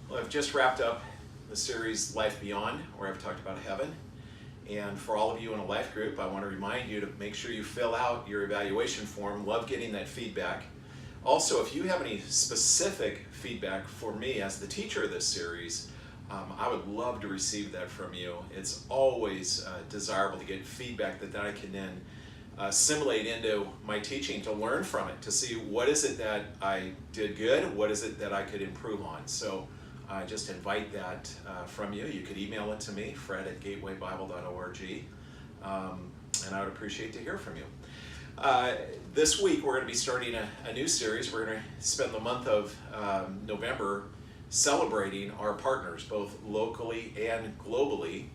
Well, I've just wrapped up the series Life Beyond, where I've talked about heaven. And for all of you in a life group, I want to remind you to make sure you fill out your evaluation form. Love getting that feedback. Also, if you have any specific feedback for me as the teacher of this series, I would love to receive that from you. It's always desirable to get feedback that I can then assimilate into my teaching, to learn from it, to see what is it that I did good, what is it that I could improve on. So I just invite that from you. You could email it to me, fred@gatewaybible.org, and I would appreciate to hear from you. This week we're going to be starting a new series. We're going to spend the month of November celebrating our partners, both locally and globally,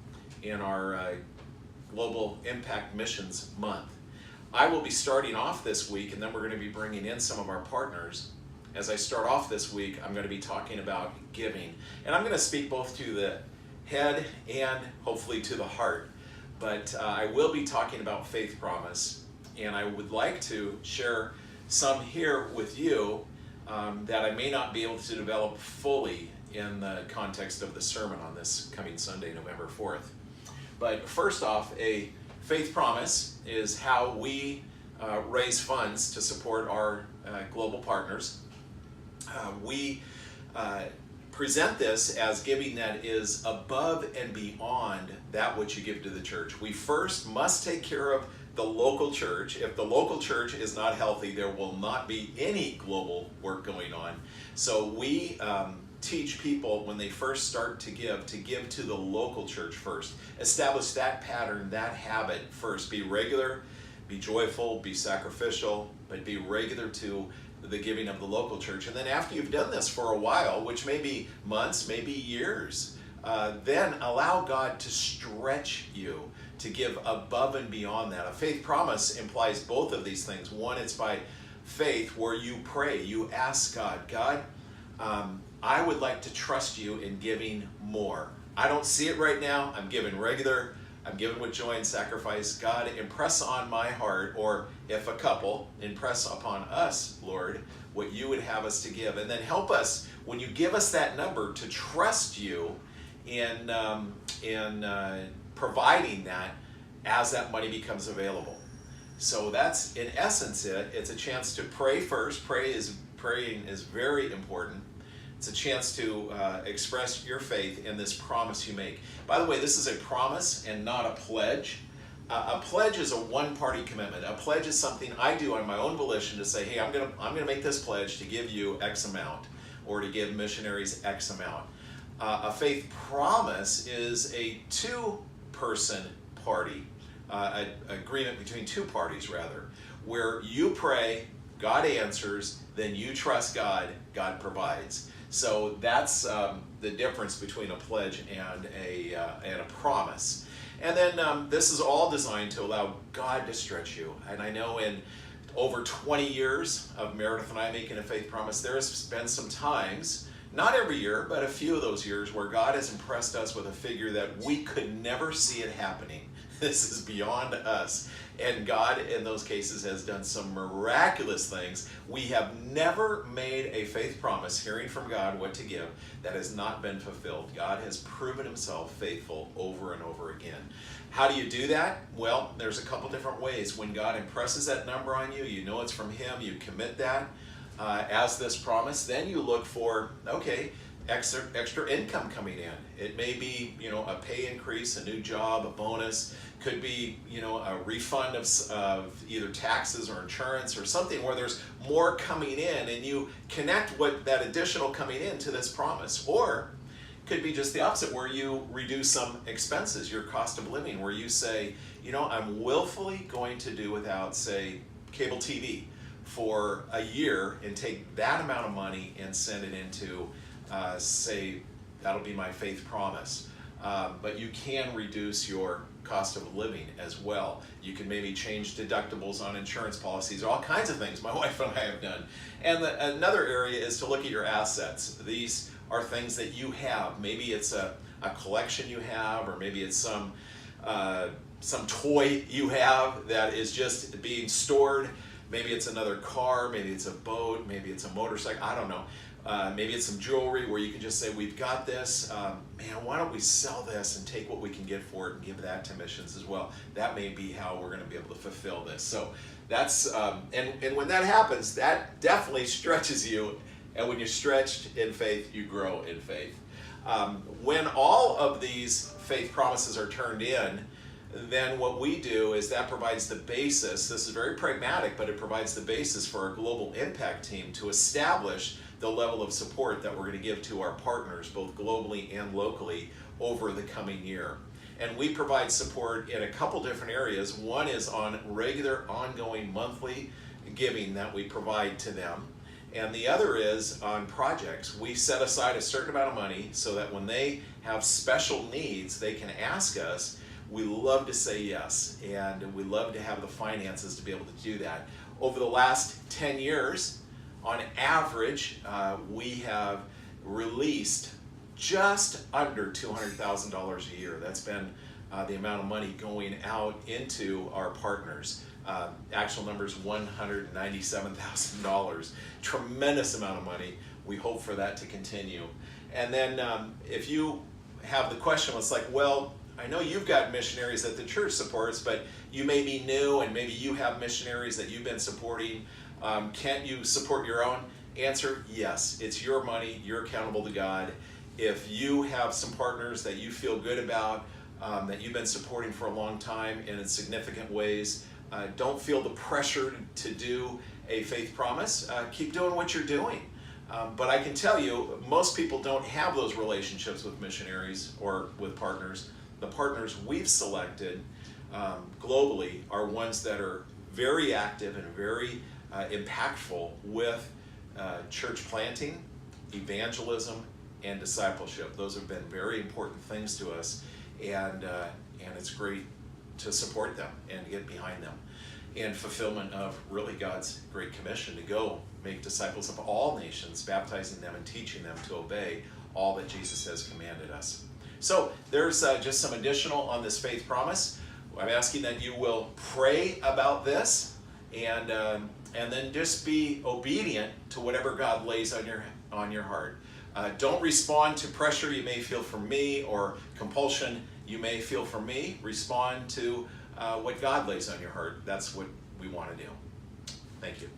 in our Global Impact Missions Month. I will be starting off this week, and then we're going to be bringing in some of our partners. As I start off this week, I'm going to be talking about giving. And I'm going to speak both to the head and hopefully to the heart. But I will be talking about Faith Promise, and I would like to share some here with you that I may not be able to develop fully in the context of the sermon on this coming Sunday, November 4th. But first off, a Faith Promise is how we raise funds to support our global partners. We present this as giving that is above and beyond that which you give to the church. We first must take care of the local church. If the local church is not healthy, there will not be any global work going on. So we teach people when they first start to give to the local church first. Establish that pattern, that habit first. Be regular, be joyful, be sacrificial, but be regular to the giving of the local church. And then after you've done this for a while, which may be months, maybe years, then allow God to stretch you to give above and beyond that. A faith promise implies both of these things. One, it's by faith where you pray, you ask God, I would like to trust you in giving more. I don't see it right now. I'm giving regular. I'm giving with joy and sacrifice. God, impress on my heart, or if a couple, impress upon us, Lord, what you would have us to give. And then help us, when you give us that number, to trust you in providing that as that money becomes available. So that's, in essence, it. It's a chance to pray first. Praying is very important. It's a chance to express your faith in this promise you make. By the way, this is a promise and not a pledge. A pledge is a one-party commitment. A pledge is something I do on my own volition to say, hey, I'm gonna make this pledge to give you X amount, or to give missionaries X amount. A faith promise is a two-person party, an agreement between two parties rather, where you pray, God answers, then you trust God, God provides. So that's the difference between a pledge and a promise. And then this is all designed to allow God to stretch you. And I know in over 20 years of Meredith and I making a faith promise, there has been some times, not every year, but a few of those years, where God has impressed us with a figure that we could never see it happening. This is beyond us. And God, in those cases, has done some miraculous things. We have never made a faith promise, hearing from God what to give, that has not been fulfilled. God has proven himself faithful over and over again. How do you do that? Well, there's a couple different ways. When God impresses that number on you, you know it's from him, you commit that as this promise. Then you look for, okay, extra income coming in. It may be, a pay increase, a new job, a bonus. Could be, a refund of either taxes or insurance or something where there's more coming in, and you connect what that additional coming in to this promise. Or could be just the opposite, where you reduce some expenses, your cost of living, where you say, I'm willfully going to do without, say, cable TV for a year, and take that amount of money and send it into, say, that'll be my faith promise. But you can reduce your cost of living as well. You can maybe change deductibles on insurance policies, all kinds of things my wife and I have done. And another area is to look at your assets. These are things that you have. Maybe it's a collection you have, or maybe it's some toy you have that is just being stored. Maybe it's another car, maybe it's a boat, maybe it's a motorcycle, I don't know. Maybe it's some jewelry where you can just say, we've got this, man, why don't we sell this and take what we can get for it and give that to missions as well. That may be how we're going to be able to fulfill this. So that's, and when that happens, that definitely stretches you. And when you're stretched in faith, you grow in faith. When all of these faith promises are turned in, then what we do is that provides the basis. This is very pragmatic, but it provides the basis for our global impact team to establish the level of support that we're going to give to our partners, both globally and locally, over the coming year. And we provide support in a couple different areas. One is on regular, ongoing, monthly giving that we provide to them. And the other is on projects. We set aside a certain amount of money so that when they have special needs, they can ask us. We love to say yes, and we love to have the finances to be able to do that. Over the last 10 years, on average, we have released just under $200,000 a year. That's been the amount of money going out into our partners. Actual numbers, $197,000. Tremendous amount of money. We hope for that to continue. And then if you have the question, it's like, well, I know you've got missionaries that the church supports, but you may be new and maybe you have missionaries that you've been supporting. Can't you support your own? Answer, yes. It's your money. You're accountable to God. If you have some partners that you feel good about, that you've been supporting for a long time and in significant ways, don't feel the pressure to do a faith promise. Keep doing what you're doing. But I can tell you, most people don't have those relationships with missionaries or with partners. The partners we've selected globally are ones that are very active and very impactful with church planting, evangelism, and discipleship. Those have been very important things to us, and it's great to support them and get behind them in fulfillment of really God's great commission to go make disciples of all nations, baptizing them and teaching them to obey all that Jesus has commanded us. So there's just some additional on this faith promise. I'm asking that you will pray about this and then just be obedient to whatever God lays on your heart. Don't respond to pressure you may feel from me or compulsion you may feel from me. Respond to what God lays on your heart. That's what we want to do. Thank you.